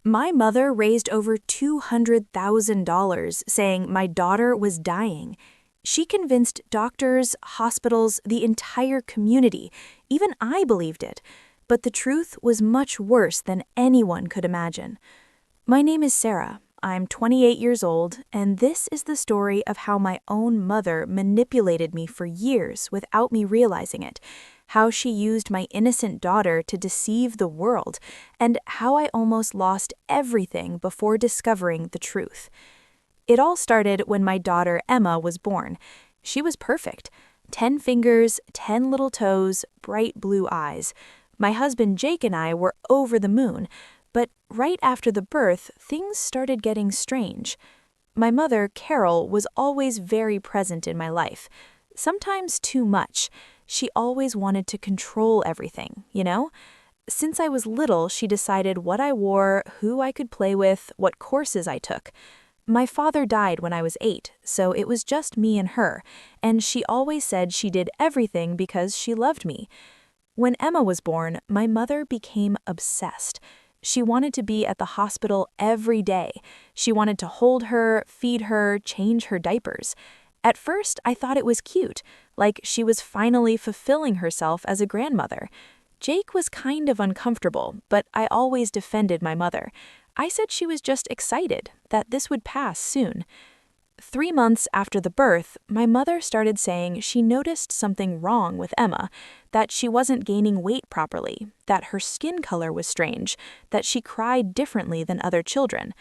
My mother raised over $200,000 saying my daughter was dying. She convinced doctors, hospitals, the entire community. Even I believed it. But the truth was much worse than anyone could imagine. My name is Sarah. I'm 28 years old, and this is the story of how my own mother manipulated me for years without me realizing it, how she used my innocent daughter to deceive the world, and how I almost lost everything before discovering the truth. It all started when my daughter Emma was born. She was perfect. 10 fingers, 10 little toes, bright blue eyes. My husband Jake and I were over the moon. But right after the birth, things started getting strange. My mother, Carol, was always very present in my life. Sometimes too much. She always wanted to control everything, you know? Since I was little, she decided what I wore, who I could play with, what courses I took. My father died when I was 8, so it was just me and her, and she always said she did everything because she loved me. When Emma was born, my mother became obsessed. She wanted to be at the hospital every day. She wanted to hold her, feed her, change her diapers. At first, I thought it was cute, like she was finally fulfilling herself as a grandmother. Jake was kind of uncomfortable, but I always defended my mother. I said she was just excited, that this would pass soon. 3 months after the birth, my mother started saying she noticed something wrong with Emma, that she wasn't gaining weight properly, that her skin color was strange, that she cried differently than other children.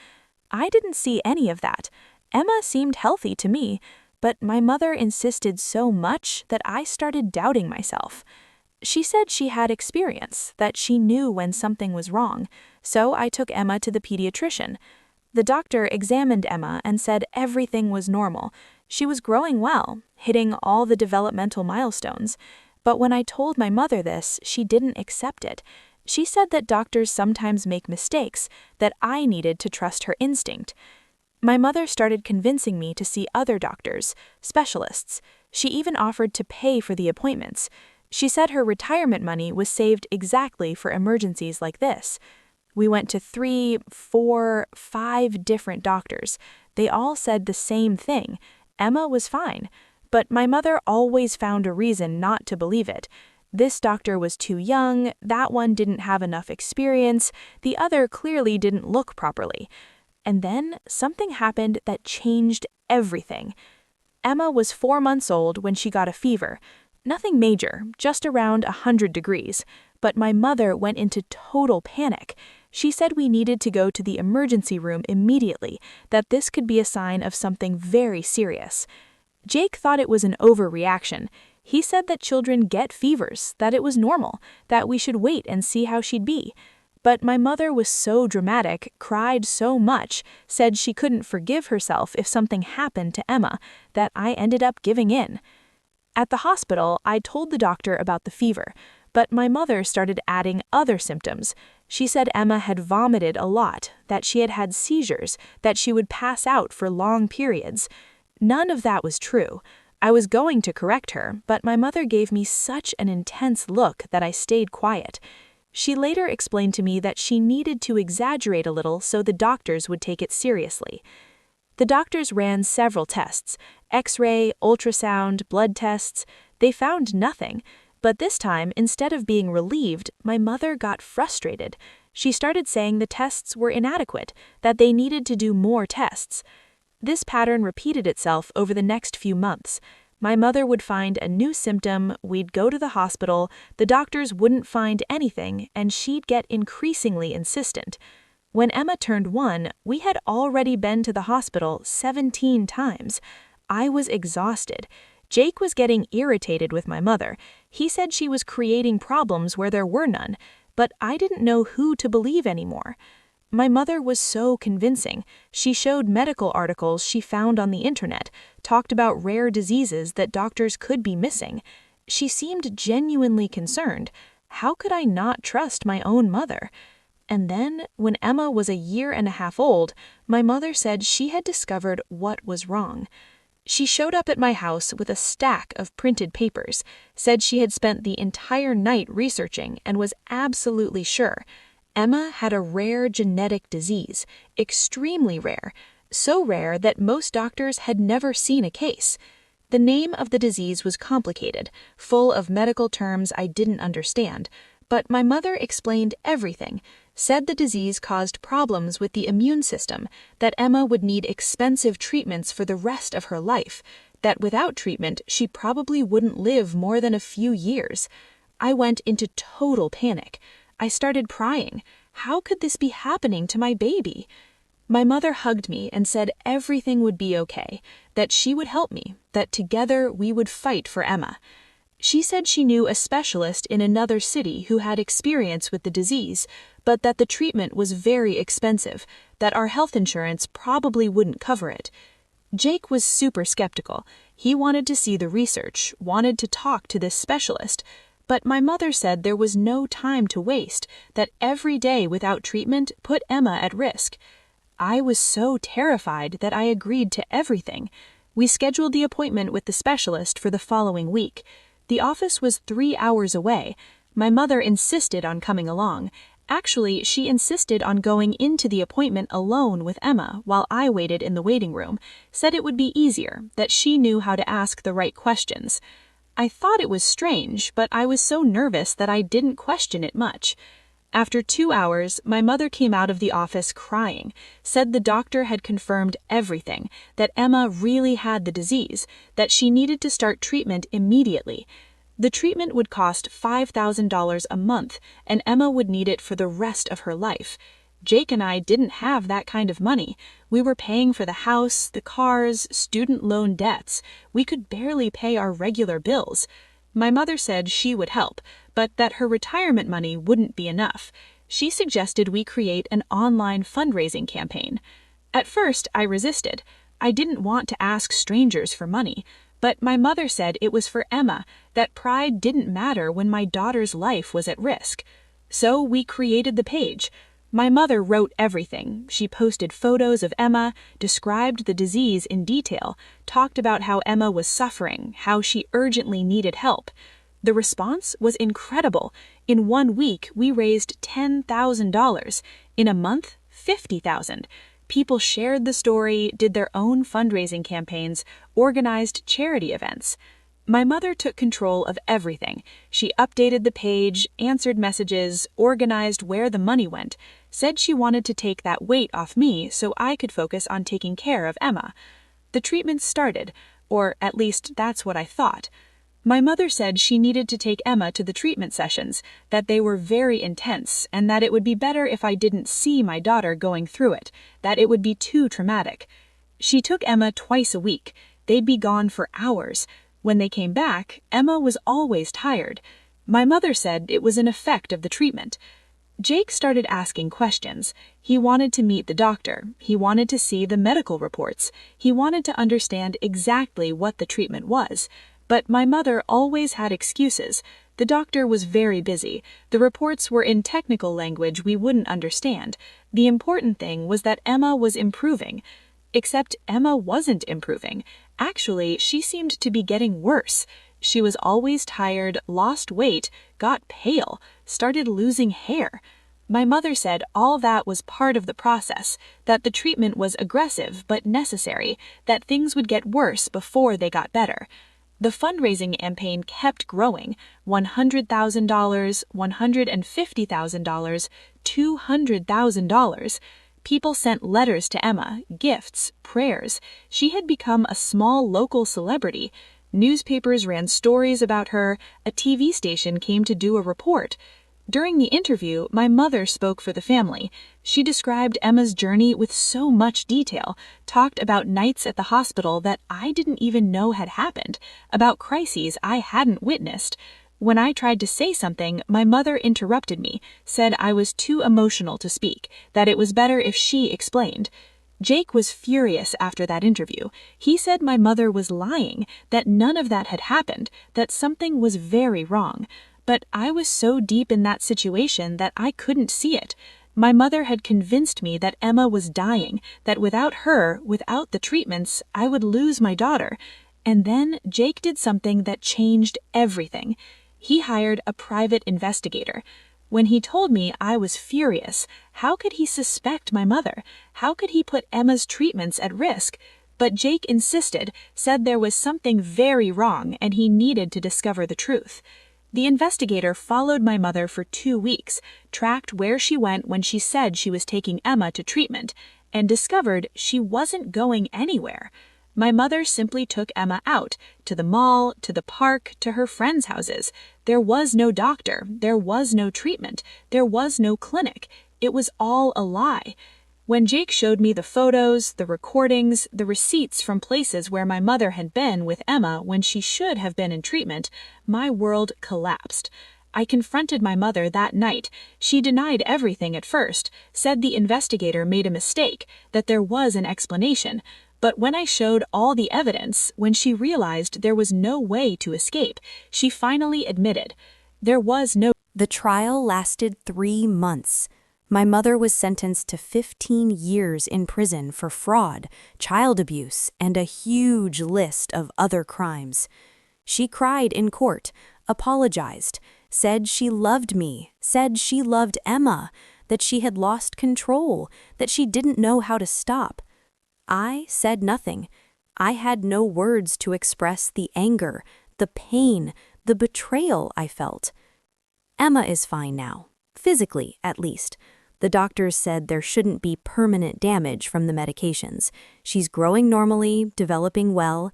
I didn't see any of that. Emma seemed healthy to me, but my mother insisted so much that I started doubting myself. She said she had experience, that she knew when something was wrong, so I took Emma to the pediatrician. The doctor examined Emma and said everything was normal. She was growing well, hitting all the developmental milestones. But when I told my mother this, she didn't accept it. She said that doctors sometimes make mistakes, that I needed to trust her instinct. My mother started convincing me to see other doctors, specialists. She even offered to pay for the appointments. She said her retirement money was saved exactly for emergencies like this. We went to 3, 4, 5 different doctors. They all said the same thing. Emma was fine. But my mother always found a reason not to believe it. This doctor was too young, that one didn't have enough experience, the other clearly didn't look properly. And then something happened that changed everything. Emma was 4 months old when she got a fever. Nothing major, just around 100 degrees. But my mother went into total panic. She said we needed to go to the emergency room immediately, that this could be a sign of something very serious. Jake thought it was an overreaction. He said that children get fevers, that it was normal, that we should wait and see how she'd be. But my mother was so dramatic, cried so much, said she couldn't forgive herself if something happened to Emma, that I ended up giving in. At the hospital, I told the doctor about the fever, but my mother started adding other symptoms. She said Emma had vomited a lot, that she had had seizures, that she would pass out for long periods. None of that was true. I was going to correct her, but my mother gave me such an intense look that I stayed quiet. She later explained to me that she needed to exaggerate a little so the doctors would take it seriously. The doctors ran several tests, X-ray, ultrasound, blood tests. They found nothing. But this time, instead of being relieved, my mother got frustrated. She started saying the tests were inadequate, that they needed to do more tests. This pattern repeated itself over the next few months. My mother would find a new symptom, we'd go to the hospital, the doctors wouldn't find anything, and she'd get increasingly insistent. When Emma turned 1, we had already been to the hospital 17 times. I was exhausted. Jake was getting irritated with my mother. He said she was creating problems where there were none, but I didn't know who to believe anymore. My mother was so convincing. She showed medical articles she found on the internet, talked about rare diseases that doctors could be missing. She seemed genuinely concerned. How could I not trust my own mother? And then, when Emma was a year and a half old, my mother said she had discovered what was wrong. She showed up at my house with a stack of printed papers, said she had spent the entire night researching and was absolutely sure. Emma had a rare genetic disease, extremely rare, so rare that most doctors had never seen a case. The name of the disease was complicated, full of medical terms I didn't understand, but my mother explained everything, said the disease caused problems with the immune system, that Emma would need expensive treatments for the rest of her life, that without treatment she probably wouldn't live more than a few years. I went into total panic. I started crying. How could this be happening to my baby? My mother hugged me and said everything would be okay, that she would help me, that together we would fight for Emma. She said she knew a specialist in another city who had experience with the disease, but that the treatment was very expensive, that our health insurance probably wouldn't cover it. Jake was super skeptical. He wanted to see the research, wanted to talk to this specialist, but my mother said there was no time to waste, that every day without treatment put Emma at risk. I was so terrified that I agreed to everything. We scheduled the appointment with the specialist for the following week. The office was 3 hours away. My mother insisted on coming along. Actually, she insisted on going into the appointment alone with Emma while I waited in the waiting room, said it would be easier, that she knew how to ask the right questions. I thought it was strange, but I was so nervous that I didn't question it much. After 2 hours, my mother came out of the office crying, said the doctor had confirmed everything, that Emma really had the disease, that she needed to start treatment immediately. The treatment would cost $5,000 a month, and Emma would need it for the rest of her life. Jake and I didn't have that kind of money. We were paying for the house, the cars, student loan debts. We could barely pay our regular bills. My mother said she would help, but that her retirement money wouldn't be enough. She suggested we create an online fundraising campaign. At first, I resisted. I didn't want to ask strangers for money, but my mother said it was for Emma, that pride didn't matter when my daughter's life was at risk. So we created the page. My mother wrote everything. She posted photos of Emma, described the disease in detail, talked about how Emma was suffering, how she urgently needed help. The response was incredible. In 1 week, we raised $10,000. In a month, $50,000. People shared the story, did their own fundraising campaigns, organized charity events. My mother took control of everything. She updated the page, answered messages, organized where the money went, said she wanted to take that weight off me so I could focus on taking care of Emma. The treatment started, or at least that's what I thought. My mother said she needed to take Emma to the treatment sessions, that they were very intense, and that it would be better if I didn't see my daughter going through it, that it would be too traumatic. She took Emma twice a week. They'd be gone for hours. When they came back, Emma was always tired. My mother said it was an effect of the treatment. Jake started asking questions. He wanted to meet the doctor. He wanted to see the medical reports. He wanted to understand exactly what the treatment was. But my mother always had excuses. The doctor was very busy. The reports were in technical language we wouldn't understand. The important thing was that Emma was improving. Except Emma wasn't improving. Actually, she seemed to be getting worse. She was always tired, lost weight, got pale, started losing hair. My mother said all that was part of the process, that the treatment was aggressive but necessary, that things would get worse before they got better. The fundraising campaign kept growing, $100,000, $150,000, $200,000. People sent letters to Emma, gifts, prayers. She had become a small local celebrity. Newspapers ran stories about her. A TV station came to do a report. During the interview, my mother spoke for the family. She described Emma's journey with so much detail, talked about nights at the hospital that I didn't even know had happened, about crises I hadn't witnessed. When I tried to say something, my mother interrupted me, said I was too emotional to speak, that it was better if she explained. Jake was furious after that interview. He said my mother was lying, that none of that had happened, that something was very wrong. But I was so deep in that situation that I couldn't see it. My mother had convinced me that Emma was dying, that without her, without the treatments, I would lose my daughter. And then Jake did something that changed everything. He hired a private investigator. When he told me, I was furious. How could he suspect my mother? How could he put Emma's treatments at risk? But Jake insisted, said there was something very wrong and he needed to discover the truth. The investigator followed my mother for 2 weeks, tracked where she went when she said she was taking Emma to treatment, and discovered she wasn't going anywhere. My mother simply took Emma out, to the mall, to the park, to her friends' houses. There was no doctor, there was no treatment, there was no clinic. It was all a lie. When Jake showed me the photos, the recordings, the receipts from places where my mother had been with Emma when she should have been in treatment, my world collapsed. I confronted my mother that night. She denied everything at first, said the investigator made a mistake, that there was an explanation. But when I showed all the evidence, when she realized there was no way to escape, she finally admitted there was no. The trial lasted 3 months. My mother was sentenced to 15 years in prison for fraud, child abuse, and a huge list of other crimes. She cried in court, apologized, said she loved me, said she loved Emma, that she had lost control, that she didn't know how to stop. I said nothing. I had no words to express the anger, the pain, the betrayal I felt. Emma is fine now, physically at least. The doctors said there shouldn't be permanent damage from the medications. She's growing normally, developing well.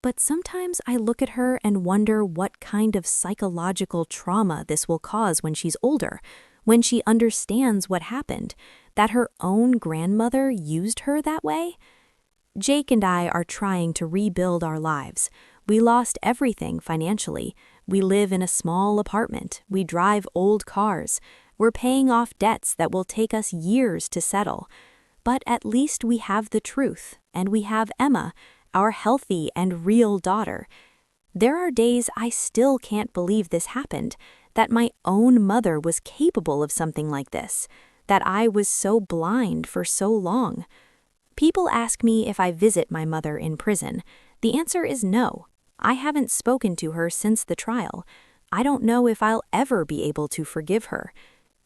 But sometimes I look at her and wonder what kind of psychological trauma this will cause when she's older, when she understands what happened, that her own grandmother used her that way. Jake and I are trying to rebuild our lives. We lost everything financially. We live in a small apartment. We drive old cars. We're paying off debts that will take us years to settle. But at least we have the truth, and we have Emma, our healthy and real daughter. There are days I still can't believe this happened, that my own mother was capable of something like this, that I was so blind for so long. People ask me if I visit my mother in prison. The answer is no. I haven't spoken to her since the trial. I don't know if I'll ever be able to forgive her.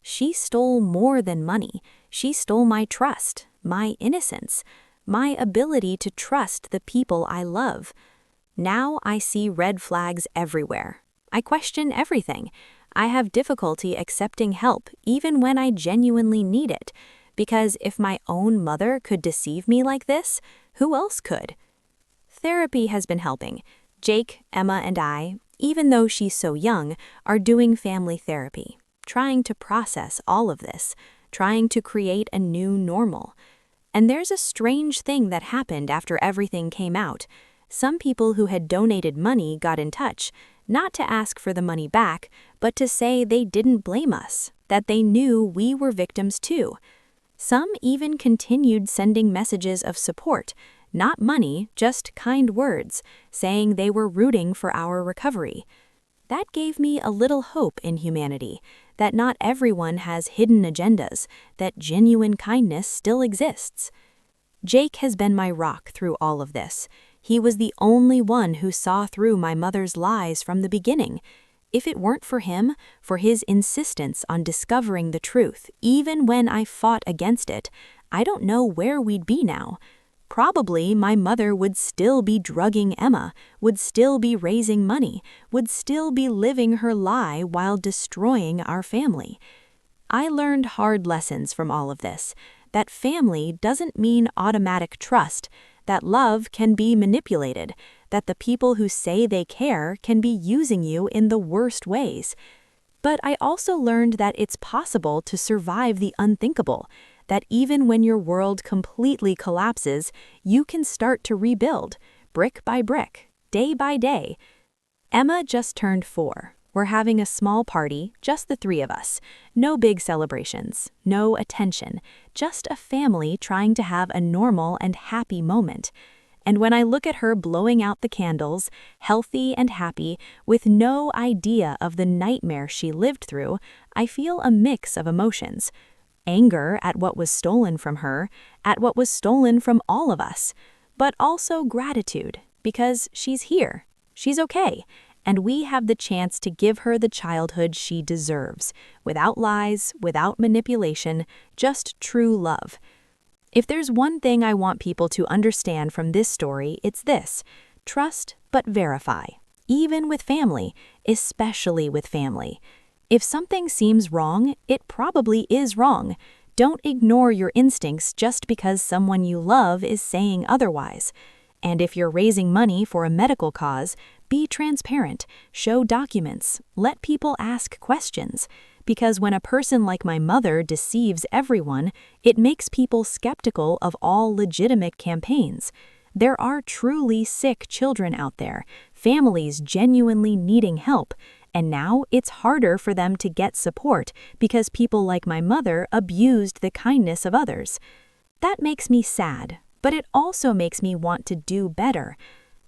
She stole more than money. She stole my trust, my innocence, my ability to trust the people I love. Now I see red flags everywhere. I question everything. I have difficulty accepting help even when I genuinely need it, because if my own mother could deceive me like this, who else could? Therapy has been helping. Jake, Emma, and I, even though she's so young, are doing family therapy, trying to process all of this, trying to create a new normal. And there's a strange thing that happened after everything came out. Some people who had donated money got in touch, not to ask for the money back, but to say they didn't blame us, that they knew we were victims too. Some even continued sending messages of support, not money, just kind words, saying they were rooting for our recovery. That gave me a little hope in humanity, that not everyone has hidden agendas, that genuine kindness still exists. Jake has been my rock through all of this. He was the only one who saw through my mother's lies from the beginning. If it weren't for him, for his insistence on discovering the truth, even when I fought against it, I don't know where we'd be now. Probably my mother would still be drugging Emma, would still be raising money, would still be living her lie while destroying our family. I learned hard lessons from all of this, that family doesn't mean automatic trust, that love can be manipulated, that the people who say they care can be using you in the worst ways. But I also learned that it's possible to survive the unthinkable, that even when your world completely collapses, you can start to rebuild, brick by brick, day by day. Emma just turned 4. We're having a small party, just the 3 of us. No big celebrations, no attention, just a family trying to have a normal and happy moment. And when I look at her blowing out the candles, healthy and happy, with no idea of the nightmare she lived through, I feel a mix of emotions. Anger at what was stolen from her, at what was stolen from all of us, but also gratitude, because she's here, she's okay, and we have the chance to give her the childhood she deserves, without lies, without manipulation, just true love. If there's one thing I want people to understand from this story, it's this: trust but verify, even with family, especially with family. If something seems wrong, it probably is wrong. Don't ignore your instincts just because someone you love is saying otherwise. And if you're raising money for a medical cause, be transparent, show documents, let people ask questions. Because when a person like my mother deceives everyone, it makes people skeptical of all legitimate campaigns. There are truly sick children out there, families genuinely needing help, and now it's harder for them to get support because people like my mother abused the kindness of others. That makes me sad, but it also makes me want to do better.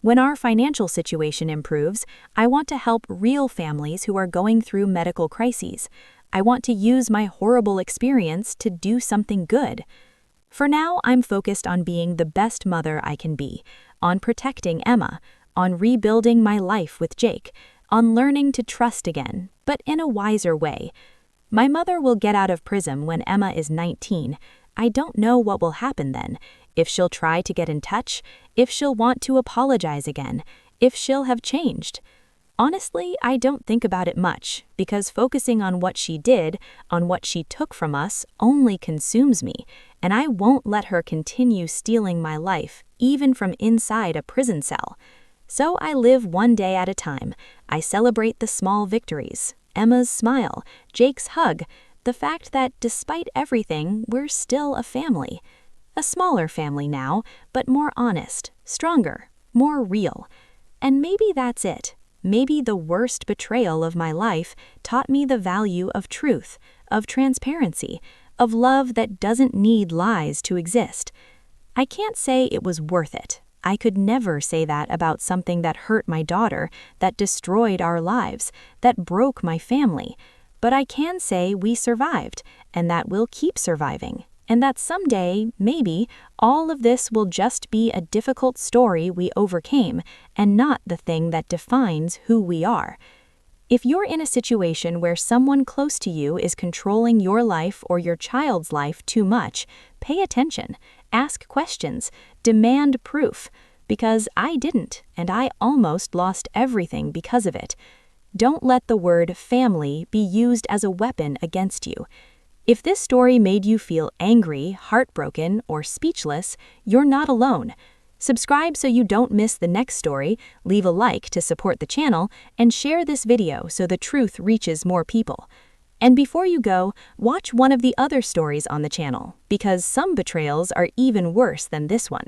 When our financial situation improves, I want to help real families who are going through medical crises. I want to use my horrible experience to do something good. For now, I'm focused on being the best mother I can be, on protecting Emma, on rebuilding my life with Jake, on learning to trust again, but in a wiser way. My mother will get out of prison when Emma is 19. I don't know what will happen then, if she'll try to get in touch, if she'll want to apologize again, if she'll have changed. Honestly, I don't think about it much, because focusing on what she did, on what she took from us, only consumes me, and I won't let her continue stealing my life, even from inside a prison cell. So I live one day at a time. I celebrate the small victories, Emma's smile, Jake's hug, the fact that despite everything, we're still a family. A smaller family now, but more honest, stronger, more real. And maybe that's it. Maybe the worst betrayal of my life taught me the value of truth, of transparency, of love that doesn't need lies to exist. I can't say it was worth it. I could never say that about something that hurt my daughter, that destroyed our lives, that broke my family. But I can say we survived, and that we'll keep surviving, and that someday, maybe, all of this will just be a difficult story we overcame, and not the thing that defines who we are. If you're in a situation where someone close to you is controlling your life or your child's life too much, pay attention, ask questions, demand proof, because I didn't, and I almost lost everything because of it. Don't let the word family be used as a weapon against you. If this story made you feel angry, heartbroken, or speechless, you're not alone. Subscribe so you don't miss the next story, leave a like to support the channel, and share this video so the truth reaches more people. And before you go, watch one of the other stories on the channel, because some betrayals are even worse than this one.